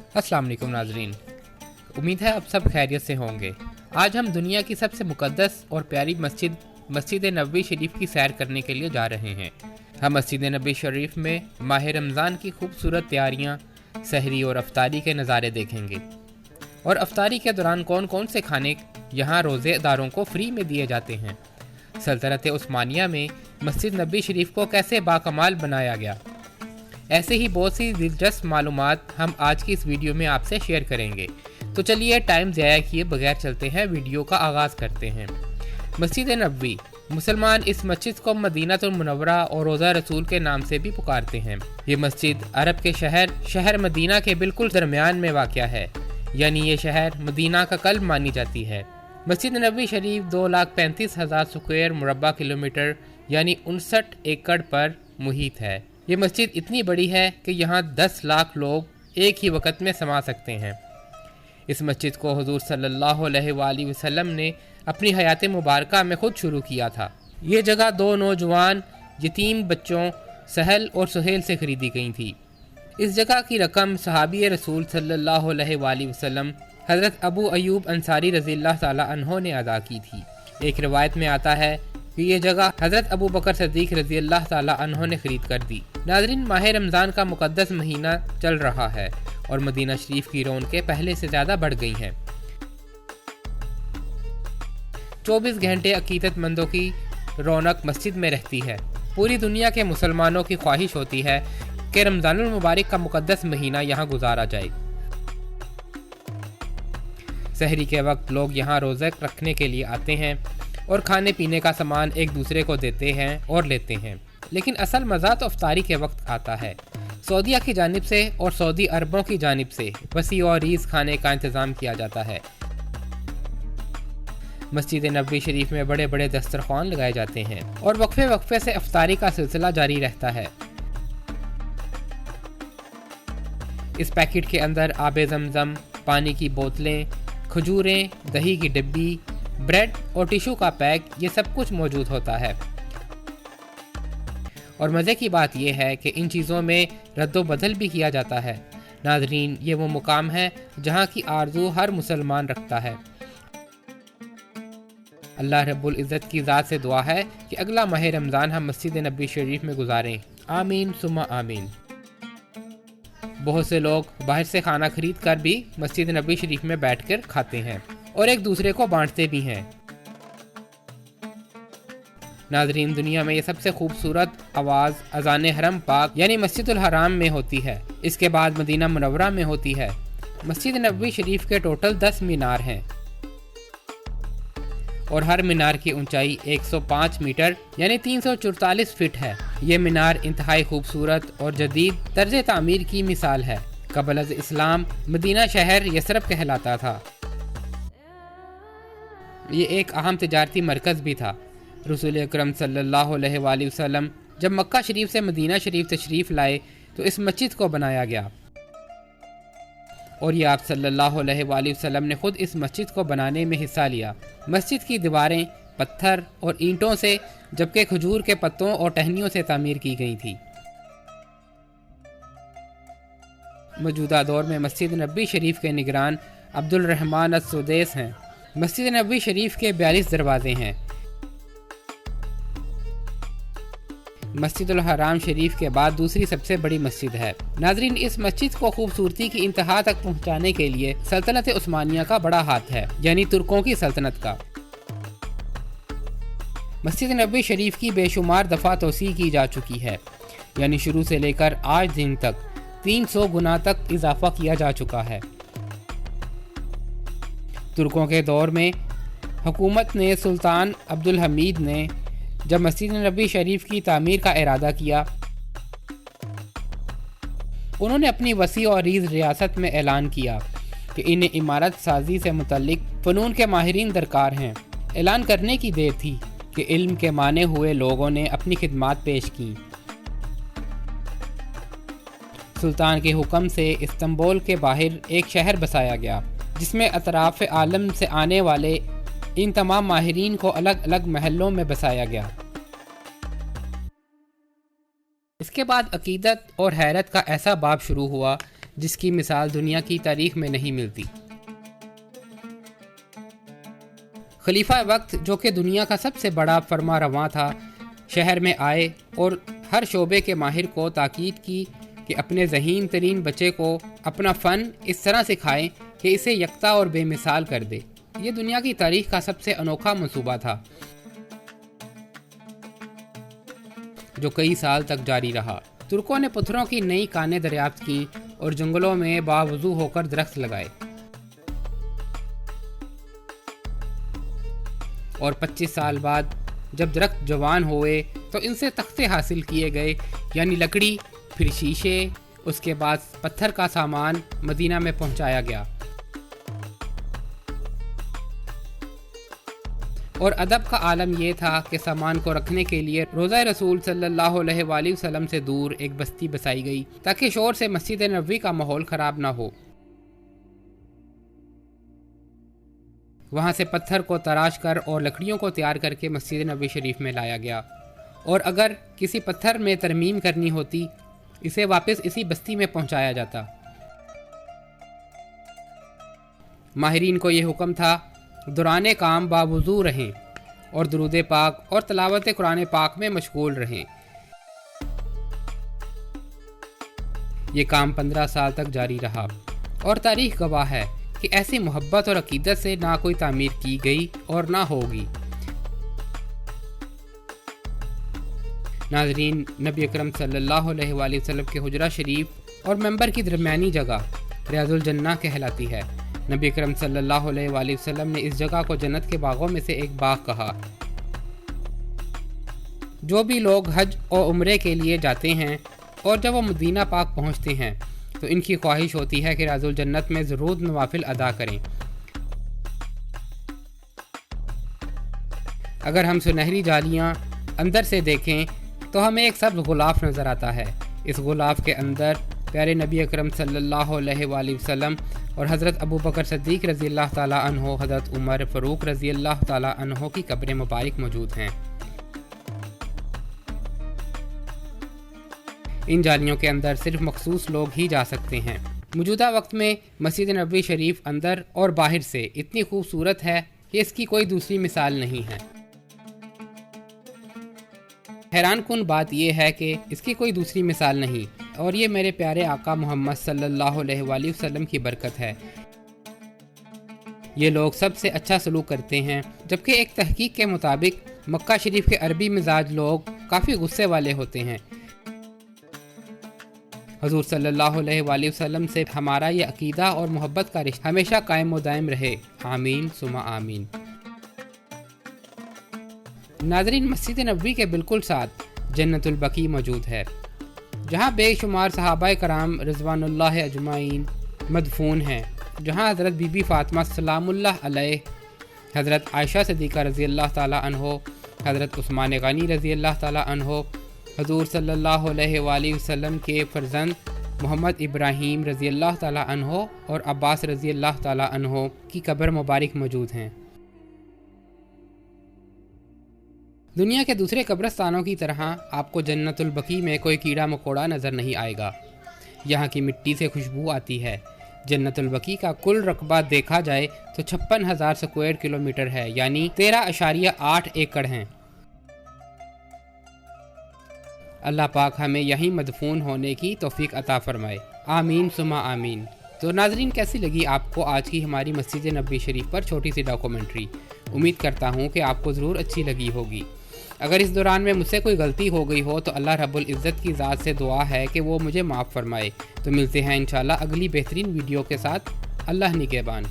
अस्सलाम वालेकुम नाजरीन, उम्मीद है आप सब खैरियत से होंगे। आज हम दुनिया की सबसे मुक़द्दस और प्यारी मस्जिद नबवी शरीफ की सैर करने के लिए जा रहे हैं। हम मस्जिद नबवी शरीफ में माह रमज़ान की खूबसूरत तैयारियाँ, सहरी और अफ्तारी के नज़ारे देखेंगे और अफ्तारी के दौरान कौन कौन से खाने यहाँ रोज़ेदारों को फ्री में दिए जाते हैं। सल्तनत उस्मानिया में मस्जिद नबवी शरीफ को कैसे बाकमाल बनाया गया, ऐसे ही बहुत सी दिलचस्प मालूमात हम आज की इस वीडियो में आपसे शेयर करेंगे। तो चलिए टाइम ज़ाया किए बगैर चलते हैं, वीडियो का आगाज़ करते हैं। मस्जिद नबवी, मुसलमान इस मस्जिद को मदीनातुल मुनव्वरा और रोज़ा रसूल के नाम से भी पुकारते हैं। ये मस्जिद अरब के शहर मदीना के बिल्कुल दरमियान में वाक़या है, यानी ये शहर मदीना का कल्ब मानी जाती है। मस्जिद नबवी शरीफ 2,35,000 स्क्वायर मुरब्बा किलोमीटर यानी 59 एकड़ पर मुहित है। ये मस्जिद इतनी बड़ी है कि यहाँ 10 लाख लोग एक ही वक़्त में समा सकते हैं। इस मस्जिद को हुज़ूर सल्लल्लाहु अलैहि वसल्लम ने अपनी हयात मुबारका में ख़ुद शुरू किया था। ये जगह 2 नौजवान यतीम बच्चों सहल और सुहेल से ख़रीदी गई थी। इस जगह की रकम सहाबी रसूल सल्लल्लाहु अलैहि वसल्लम हज़रत अबू अयूब अंसारी रज़ियल्लाहु ताला अन्हो ने अदा की थी। एक रिवायत में आता है कि ये जगह हज़रत अबू बकर सिद्दीक़ रज़ियल्लाहु ताला अन्हो ने ख़रीद कर दी। नाज़रीन, माह रमज़ान का मुक़द्दस महीना चल रहा है और मदीना शरीफ की रौनकें पहले से ज़्यादा बढ़ गई हैं। 24 घंटे अक़ीदतमंदों की रौनक मस्जिद में रहती है। पूरी दुनिया के मुसलमानों की ख्वाहिश होती है कि रमज़ानुल मुबारक का मुक़द्दस महीना यहाँ गुजारा जाए। सहरी के वक्त लोग यहाँ रोज़ा रखने के लिए आते हैं और खाने पीने का सामान एक दूसरे को देते हैं और लेते हैं। लेकिन असल मज़ा तो अफ्तारी के वक्त आता है। सऊदीया की जानिब से और सऊदी अरबों की जानिब से वसी और रीज़ खाने का इंतज़ाम किया जाता है। मस्जिद नबवी शरीफ में बड़े बड़े दस्तरखान लगाए जाते हैं और वक्फे से अफ्तारी का सिलसिला जारी रहता है। इस पैकेट के अंदर आबे ज़मज़म, पानी की बोतलें, खजूरें, दही की डिब्बी, ब्रेड और टिशू का पैक, ये सब कुछ मौजूद होता है। और मज़े की बात यह है कि इन चीज़ों में रद्दो बदल भी किया जाता है। नाज़रीन, ये वो मुकाम है जहाँ की आरज़ू हर मुसलमान रखता है। अल्लाह रब्बुल इज़्ज़त की ज़ात से दुआ है कि अगला माह रमज़ान हम मस्जिद नबवी शरीफ में गुजारें। आमीन सुम्मा आमीन। बहुत से लोग बाहर से खाना खरीद कर भी मस्जिद नबवी शरीफ में बैठकर खाते हैं और एक दूसरे को बांटते भी हैं। नाज़रीन, दुनिया में ये सबसे खूबसूरत आवाज़ अज़ान हरम पाक यानी मस्जिदुल हराम में होती है। इसके बाद मदीना मुनव्वरा में होती है। मस्जिद नबवी शरीफ के टोटल 10 मीनार हैं और हर मीनार की ऊंचाई 105 मीटर यानी 344 फीट है। ये मीनार इंतहाई खूबसूरत और जदीद तर्ज तामीर की मिसाल है। क़ब्ल अज़ इस्लाम मदीना शहर यसरब कहलाता था। ये एक अहम तिजारती मरकज़ भी था। रसूल अकरम सल्लल्लाहु अलैहि वसल्लम जब मक्का शरीफ से मदीना शरीफ तशरीफ़ लाए तो इस मस्जिद को बनाया गया और ये आप सल्लल्लाहु अलैहि वसल्लम ने खुद इस मस्जिद को बनाने में हिस्सा लिया। मस्जिद की दीवारें पत्थर और ईंटों से जबकि खजूर के पत्तों और टहनियों से तामीर की गई थी। मौजूदा दौर में मस्जिद नबवी शरीफ के निगरान अब्दुल रहमान अस-सुदैस हैं। मस्जिद नबवी शरीफ के 42 दरवाजे हैं। मस्जिदुल हराम शरीफ के बाद दूसरी सबसे बड़ी मस्जिद है। नाज़रीन, इस मस्जिद को खूबसूरती की इंतहा तक पहुंचाने के लिए सल्तनत उस्मानिया का बड़ा हाथ है, यानी तुर्कों की सल्तनत का। मस्जिद नबवी शरीफ की बेशुमार दफ़ा तोसी की जा चुकी है, यानी शुरू से लेकर आज दिन तक 300 गुना तक इजाफा किया जा चुका है। तुर्कों के दौर में हुकूमत ने सुल्तान अब्दुल हमीद ने जब मस्जिद नबवी शरीफ की तामीर का इरादा किया, उन्होंने अपनी वसी और रीज़ रियासत में ऐलान किया कि इन्हें इमारत साजी से मुतल्लिक फ़नून के माहिरीन दरकार हैं। ऐलान करने की देर थी कि इल्म के माने हुए लोगों ने अपनी खिदमात पेश की। सुल्तान के हुक्म से इस्तांबुल के बाहर एक शहर बसाया गया जिसमें अतराफ़ आलम से आने वाले इन तमाम माहिरीन को अलग अलग महलों में बसाया गया। इसके बाद अकीदत और हैरत का ऐसा बाब शुरू हुआ جس کی مثال دنیا کی تاریخ میں نہیں ملتی۔ خلیفہ وقت جو کہ دنیا کا سب سے بڑا فرما رواں تھا، شہر میں آئے اور ہر شعبے کے ماہر کو تاکید کی کہ اپنے ذہین ترین بچے کو اپنا فن اس طرح سکھائیں کہ اسے یکتا اور بے مثال کر دے۔ یہ دنیا کی تاریخ کا سب سے انوکھا منصوبہ تھا جو کئی سال تک جاری رہا۔ ترکوں نے پتھروں کی نئی کانیں دریافت کیں اور جنگلوں میں باوضو ہو کر درخت لگائے، اور 25 سال بعد جب درخت جوان ہوئے تو ان سے تختے حاصل کیے گئے، یعنی لکڑی، پھر شیشے، اس کے بعد پتھر کا سامان مدینہ میں پہنچایا گیا۔ اور ادب کا عالم یہ تھا کہ سامان کو رکھنے کے لیے روضہ رسول صلی اللہ علیہ وآلہ وسلم سے دور ایک بستی بسائی گئی تاکہ شور سے مسجد نبوی کا ماحول خراب نہ ہو۔ وہاں سے پتھر کو تراش کر اور لکڑیوں کو تیار کر کے مسجد نبوی شریف میں لایا گیا، اور اگر کسی پتھر میں ترمیم کرنی ہوتی اسے واپس اسی بستی میں پہنچایا جاتا۔ ماہرین کو یہ حکم تھا دوران کام باوضو رہیں اور درود پاک اور تلاوت قرآن پاک میں مشغول رہیں۔ یہ کام 15 سال تک جاری رہا، اور تاریخ گواہ ہے کہ ایسی محبت اور عقیدت سے نہ کوئی تعمیر کی گئی اور نہ ہوگی۔ ناظرین، نبی اکرم صلی اللہ علیہ وآلہ وسلم کے حجرہ شریف اور منبر کی درمیانی جگہ ریاض الجنہ کہلاتی ہے۔ نبی اکرم صلی اللہ علیہ وآلہ وسلم نے اس جگہ کو جنت کے باغوں میں سے ایک باغ کہا۔ جو بھی لوگ حج اور عمرے کے لیے جاتے ہیں اور جب وہ مدینہ پاک پہنچتے ہیں تو ان کی خواہش ہوتی ہے کہ ریاض الجنت میں ضرور نوافل ادا کریں۔ اگر ہم سنہری جالیاں اندر سے دیکھیں تو ہمیں ایک سبز غلاف نظر آتا ہے۔ اس غلاف کے اندر پیارے نبی اکرم صلی اللہ علیہ وآلہ وسلم اور حضرت ابو بکر صدیق رضی اللہ تعالیٰ عنہ، حضرت عمر فاروق رضی اللہ تعالیٰ عنہ کی قبریں مبارک موجود ہیں۔ ان جالیوں کے اندر صرف مخصوص لوگ ہی جا سکتے ہیں۔ موجودہ وقت میں مسجد نبوی شریف اندر اور باہر سے اتنی خوبصورت ہے کہ اس کی کوئی دوسری مثال نہیں ہے۔ حیران کن بات یہ ہے کہ اس کی کوئی دوسری مثال نہیں، اور یہ میرے پیارے آقا محمد صلی اللہ علیہ وآلہ وسلم کی برکت ہے۔ یہ لوگ سب سے اچھا سلوک کرتے ہیں، جبکہ ایک تحقیق کے مطابق مکہ شریف کے عربی مزاج لوگ کافی غصے والے ہوتے ہیں۔ حضور صلی اللہ علیہ وآلہ وسلم سے ہمارا یہ عقیدہ اور محبت کا رشتہ ہمیشہ قائم و دائم رہے، آمین ثم آمین۔ ناظرین، مسجد نبوی کے بالکل ساتھ جنت البقیع موجود ہے، جہاں بے شمار صحابہ کرام رضوان اللہ اجمعین مدفون ہیں، جہاں حضرت بی بی فاطمہ سلام اللہ علیہ، حضرت عائشہ صدیقہ رضی اللہ تعالیٰ عنہ، حضرت عثمان غنی رضی اللہ تعالیٰ عنہ، حضور صلی اللہ علیہ وآلہ وسلم کے فرزند محمد ابراہیم رضی اللہ تعالیٰ عنہ اور عباس رضی اللہ تعالیٰ عنہ کی قبر مبارک موجود ہیں۔ دنیا کے دوسرے قبرستانوں کی طرح آپ کو جنت البقیع میں کوئی کیڑا مکوڑا نظر نہیں آئے گا۔ یہاں کی مٹی سے خوشبو آتی ہے۔ جنت البقیع کا کل رقبہ دیکھا جائے تو 56,000 اسکوائر کلومیٹر ہے، یعنی 13.8 ایکڑ ہیں۔ اللہ پاک ہمیں یہیں مدفون ہونے کی توفیق عطا فرمائے، آمین ثم آمین۔ تو ناظرین، کیسی لگی آپ کو آج کی ہماری مسجد نبوی شریف پر چھوٹی سی ڈاکومنٹری؟ امید کرتا ہوں کہ آپ کو ضرور اچھی لگی ہوگی۔ اگر اس دوران میں مجھ سے کوئی غلطی ہو گئی ہو تو اللہ رب العزت کی ذات سے دعا ہے کہ وہ مجھے معاف فرمائے۔ تو ملتے ہیں انشاءاللہ اگلی بہترین ویڈیو کے ساتھ۔ اللہ نگہبان۔